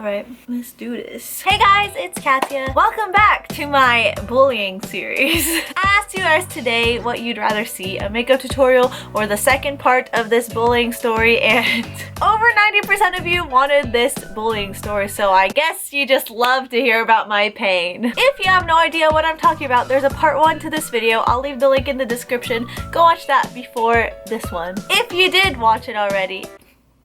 Alright, let's do this. Hey guys, it's Katya. Welcome back to my bullying series. I asked you guys today what you'd rather see, a makeup tutorial or the second part of this bullying story, and over 90% of you wanted this bullying story, so I guess you just love to hear about my pain. If you have no idea what I'm talking about, there's a part 1 to this video. I'll leave the link in the description. Go watch that before this one. If you did watch it already,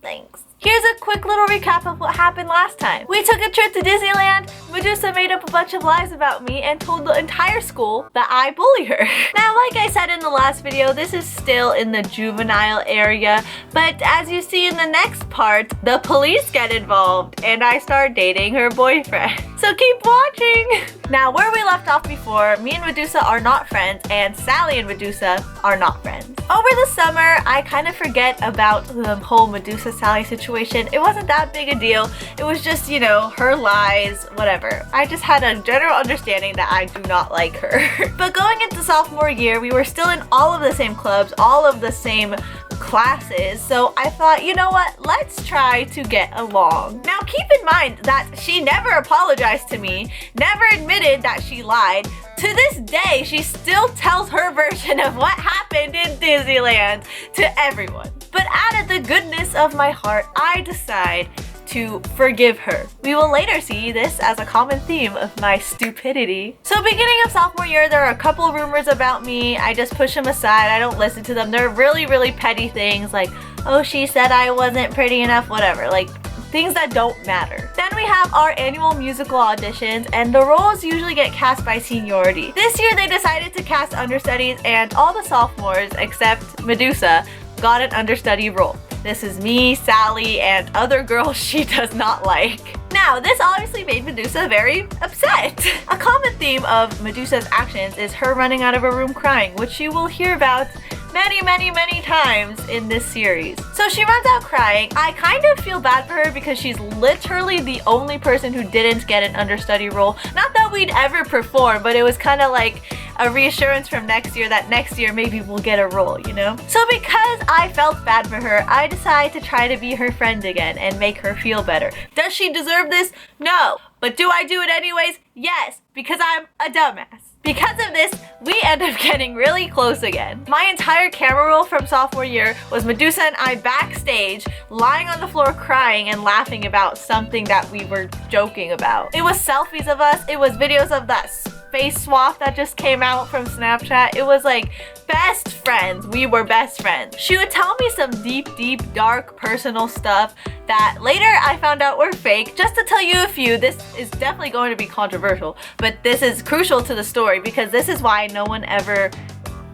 thanks. Here's a quick little recap of what happened last time. We took a trip to Disneyland. Medusa made up a bunch of lies about me and told the entire school that I bully her. Now, like I said in the last video, this is still in the juvenile area, but as you see in the next part, the police get involved and I start dating her boyfriend. So keep watching! Now, where we left off before, me and Medusa are not friends and Sally and Medusa are not friends. Over the summer, I kind of forget about the whole Medusa-Sally situation. It wasn't that big a deal. It was just, you know, her lies, whatever. I just had a general understanding that I do not like her. But going into sophomore year, we were still in all of the same clubs, all of the same classes, so I thought, you know what, let's try to get along. Now keep in mind that she never apologized to me, never admitted that she lied. To this day, she still tells her version of what happened in Disneyland to everyone. But out of the goodness of my heart, I decide to forgive her. We will later see this as a common theme of my stupidity. So beginning of sophomore year, there are a couple rumors about me. I just push them aside. I don't listen to them. They're really petty things like, oh, she said I wasn't pretty enough, whatever. Like, things that don't matter. Then we have our annual musical auditions, and the roles usually get cast by seniority. This year they decided to cast understudies, and all the sophomores except Medusa got an understudy role. This is me, Sally, and other girls she does not like. Now, this obviously made Medusa very upset. A common theme of Medusa's actions is her running out of a room crying, which you will hear about many times in this series. So she runs out crying. I kind of feel bad for her because she's literally the only person who didn't get an understudy role. Not that we'd ever perform, but it was kind of like a reassurance from next year that next year maybe we'll get a role, you know? So because I felt bad for her, I decided to try to be her friend again and make her feel better. Does she deserve this? No. But do I do it anyways? Yes, because I'm a dumbass. Because of this, we end up getting really close again. My entire camera roll from sophomore year was Medusa and I backstage, lying on the floor crying and laughing about something that we were joking about. It was selfies of us, it was videos of that face swap that just came out from Snapchat. It was like best friends. We were best friends. She would tell me some deep, dark, personal stuff that later I found out were fake. Just to tell you a few, this is definitely going to be controversial, but this is crucial to the story because this is why no one ever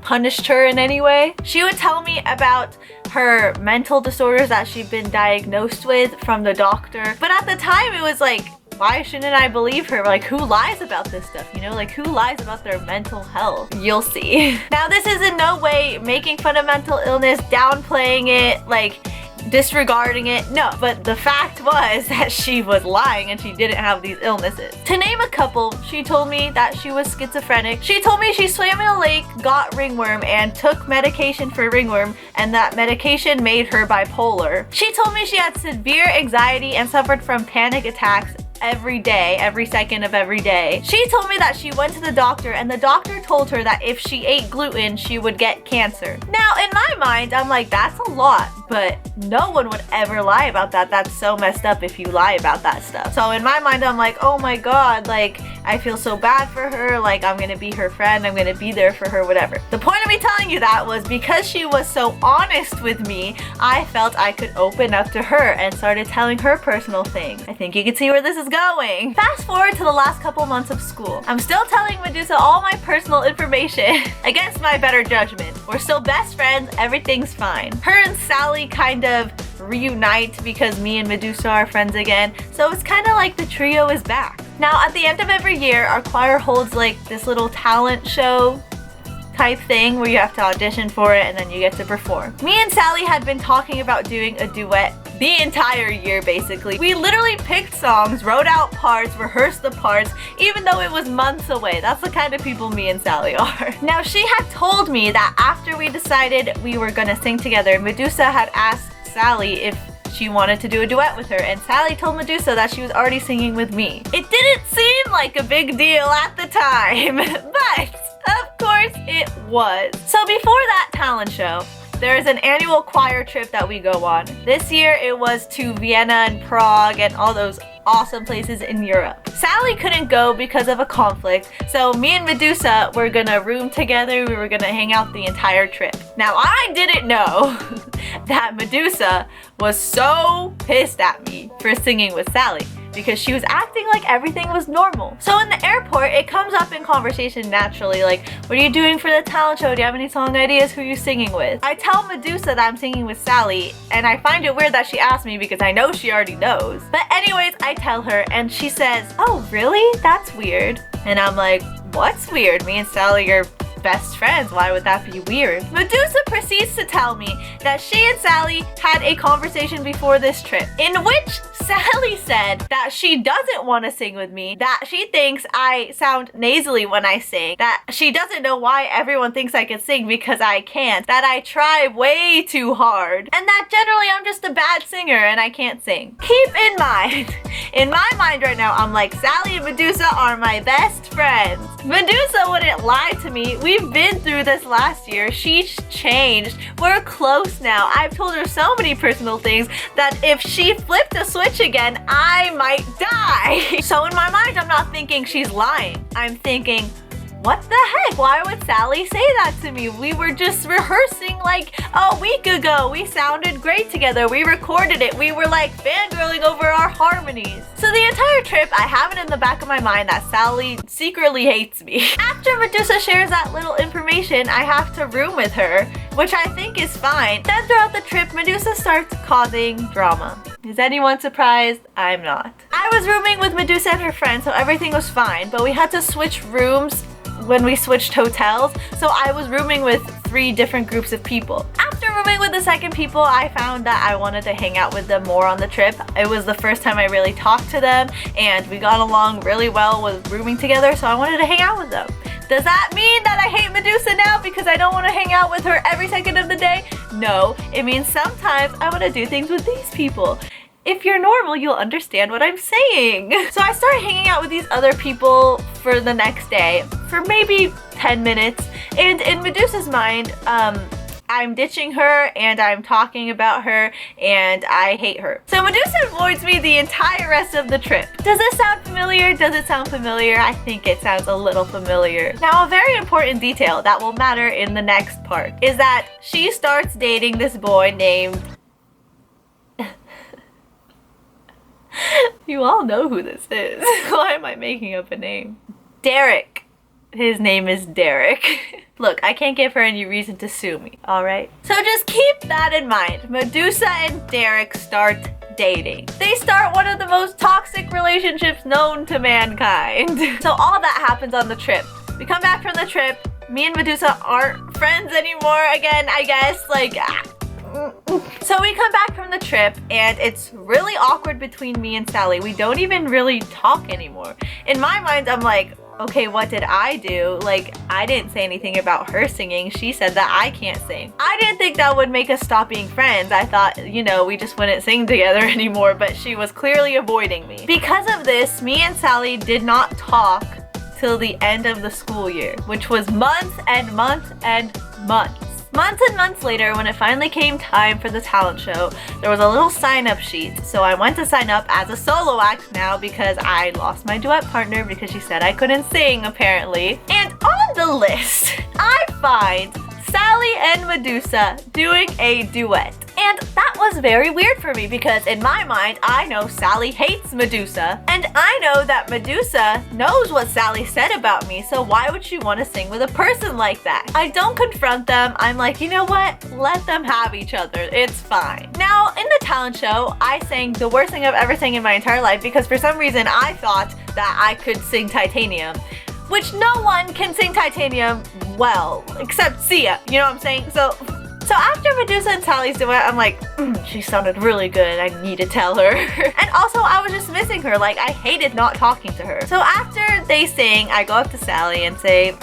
punished her in any way. She would tell me about her mental disorders that she'd been diagnosed with from the doctor. But at the time it was like, why shouldn't I believe her? Like, who lies about this stuff, you know? Like, who lies about their mental health? You'll see. Now, this is in no way making fun of mental illness, downplaying it, like, disregarding it. No, but the fact was that she was lying and she didn't have these illnesses. To name a couple, she told me that she was schizophrenic. She told me she swam in a lake, got ringworm, and took medication for ringworm, and that medication made her bipolar. She told me she had severe anxiety and suffered from panic attacks every day, every second of every day. She told me that she went to the doctor and the doctor told her that if she ate gluten, she would get cancer. Now, in my mind, I'm like, that's a lot, but no one would ever lie about that. That's so messed up if you lie about that stuff. So in my mind, I'm like, oh my god, like, I feel so bad for her, like, I'm gonna be her friend, I'm gonna be there for her, whatever. The point of me telling you that was because she was so honest with me, I felt I could open up to her and started telling her personal things. I think you can see where this is going. Fast forward to the last couple months of school. I'm still telling Medusa all my personal information against my better judgment. We're still best friends, everything's fine. Her and Sally kind of reunite because me and Medusa are friends again, so it's kind of like the trio is back. Now, at the end of every year, our choir holds like this little talent show type thing where you have to audition for it and then you get to perform. Me and Sally had been talking about doing a duet the entire year, basically. We literally picked songs, wrote out parts, rehearsed the parts, even though it was months away. That's the kind of people me and Sally are. Now, she had told me that after we decided we were gonna sing together, Medusa had asked Sally if she wanted to do a duet with her, and Sally told Medusa that she was already singing with me. It didn't seem like a big deal at the time, but of course it was. So before that talent show, there is an annual choir trip that we go on. This year it was to Vienna and Prague and all those awesome places in Europe. Sally couldn't go because of a conflict, so me and Medusa were gonna room together. We were gonna hang out the entire trip. Now I didn't know that Medusa was so pissed at me for singing with Sally, because she was acting like everything was normal. So in the airport, it comes up in conversation naturally, like, what are you doing for the talent show? Do you have any song ideas? Who are you singing with? I tell Medusa that I'm singing with Sally, and I find it weird that she asked me because I know she already knows. But anyways, I tell her, and she says, oh really? That's weird. And I'm like, what's weird? Me and Sally are best friends. Why would that be weird? Medusa proceeds to tell me that she and Sally had a conversation before this trip in which Sally said that she doesn't want to sing with me, that she thinks I sound nasally when I sing, that she doesn't know why everyone thinks I can sing because I can't, that I try way too hard, and that generally I'm just a bad singer and I can't sing. Keep in mind, in my mind right now, I'm like, Sally and Medusa are my best friends. Medusa wouldn't lie to me. We've been through this last year. She's changed. We're close now. I've told her so many personal things that if she flipped a switch again, I might die. So in my mind, I'm not thinking she's lying. I'm thinking, what the heck? Why would Sally say that to me? We were just rehearsing like a week ago. We sounded great together. We recorded it. We were like fangirling over our harmonies. So the entire trip, I have it in the back of my mind that Sally secretly hates me. After Medusa shares that little information, I have to room with her, which I think is fine. Then throughout the trip, Medusa starts causing drama. Is anyone surprised? I'm not. I was rooming with Medusa and her friend, so everything was fine, but we had to switch rooms when we switched hotels, so I was rooming with 3 different groups of people. After rooming with the second people, I found that I wanted to hang out with them more on the trip. It was the first time I really talked to them, and we got along really well with rooming together, so I wanted to hang out with them. Does that mean that I hate Medusa now because I don't want to hang out with her every second of the day? No, it means sometimes I want to do things with these people. If you're normal, you'll understand what I'm saying. So I started hanging out with these other people for the next day for maybe 10 minutes. And in Medusa's mind, I'm ditching her and I'm talking about her and I hate her. So Medusa avoids me the entire rest of the trip. Does this sound familiar? Does it sound familiar? I think it sounds a little familiar. Now, a very important detail that will matter in the next part is that she starts dating this boy named... You all know who this is. Why am I making up a name? Derek. His name is Derek. Look, I can't give her any reason to sue me, alright? So just keep that in mind. Medusa and Derek start dating. They start one of the most toxic relationships known to mankind. So all that happens on the trip. We come back from the trip. Me and Medusa aren't friends anymore again, I guess. Like... So we come back from the trip and it's really awkward between me and Sally. We don't even really talk anymore. In my mind, I'm like, okay, what did I do? Like, I didn't say anything about her singing. She said that I can't sing. I didn't think that would make us stop being friends. I thought, you know, we just wouldn't sing together anymore, but she was clearly avoiding me. Because of this, me and Sally did not talk till the end of the school year, which was months and months and months. Months and months later, when it finally came time for the talent show, there was a little sign-up sheet. So I went to sign up as a solo act now because I lost my duet partner because she said I couldn't sing, apparently. And on the list, I find Sally and Medusa doing a duet. And that was very weird for me because in my mind, I know Sally hates Medusa, and I know that Medusa knows what Sally said about me, so why would she want to sing with a person like that? I don't confront them. I'm like, you know what? Let them have each other. It's fine. Now, in the talent show, I sang the worst thing I've ever sang in my entire life because for some reason I thought that I could sing Titanium, which no one can sing Titanium well, except Sia, you know what I'm saying? So after Medusa and Sally's duet, I'm like, she sounded really good, I need to tell her. And also, I was just missing her, like, I hated not talking to her. So after they sing, I go up to Sally and say,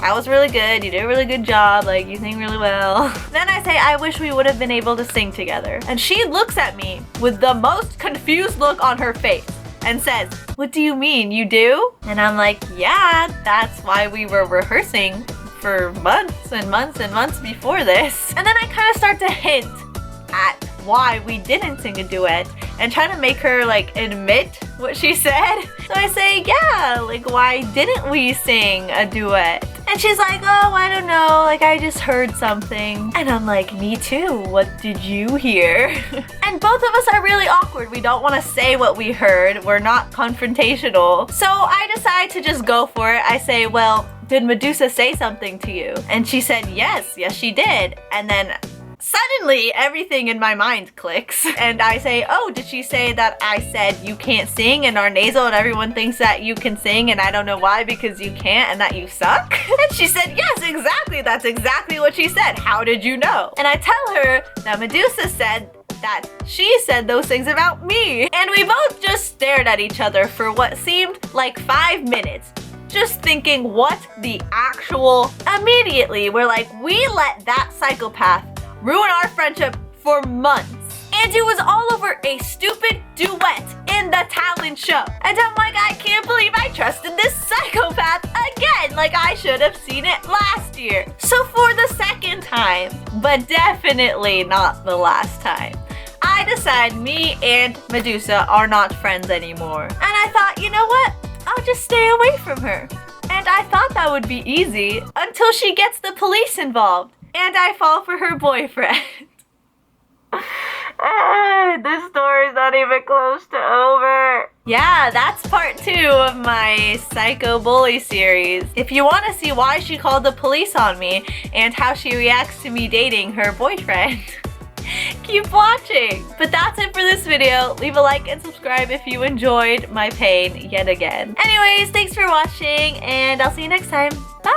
that was really good. You did a really good job. Like, you sing really well. Then I say, I wish we would have been able to sing together. And she looks at me with the most confused look on her face and says, what do you mean, you do? And I'm like, yeah, that's why we were rehearsing for months and months and months before this. And then I kind of start to hint at why we didn't sing a duet and try to make her like admit what she said. So I say, yeah, like why didn't we sing a duet? And she's like, oh, I don't know, like I just heard something. And I'm like, me too, what did you hear? And both of us are really awkward. We don't want to say what we heard. We're not confrontational. So I decide to just go for it. I say, well, did Medusa say something to you? And she said, yes, she did. And then suddenly everything in my mind clicks and I say, oh, did she say that I said you can't sing and are nasal and everyone thinks that you can sing and I don't know why because you can't and that you suck? And she said, yes, exactly, that's exactly what she said. How did you know? And I tell her that Medusa said that she said those things about me. And we both just stared at each other for what seemed like 5 minutes. Just thinking, what the actual? Immediately, we're like, we let that psychopath ruin our friendship for months. And it was all over a stupid duet in the talent show. And I'm like, I can't believe I trusted this psychopath again. Like I should have seen it last year. So for the second time, but definitely not the last time, I decide me and Medusa are not friends anymore. And I thought, you know what? I'll just stay away from her. And I thought that would be easy until she gets the police involved. And I fall for her boyfriend. This story's not even close to over. Yeah, that's part 2 of my Psycho Bully series. If you want to see why she called the police on me and how she reacts to me dating her boyfriend, keep watching. But that's it for this video. Leave a like and subscribe if you enjoyed my pain yet again. Anyways, thanks for watching and I'll see you next time. Bye!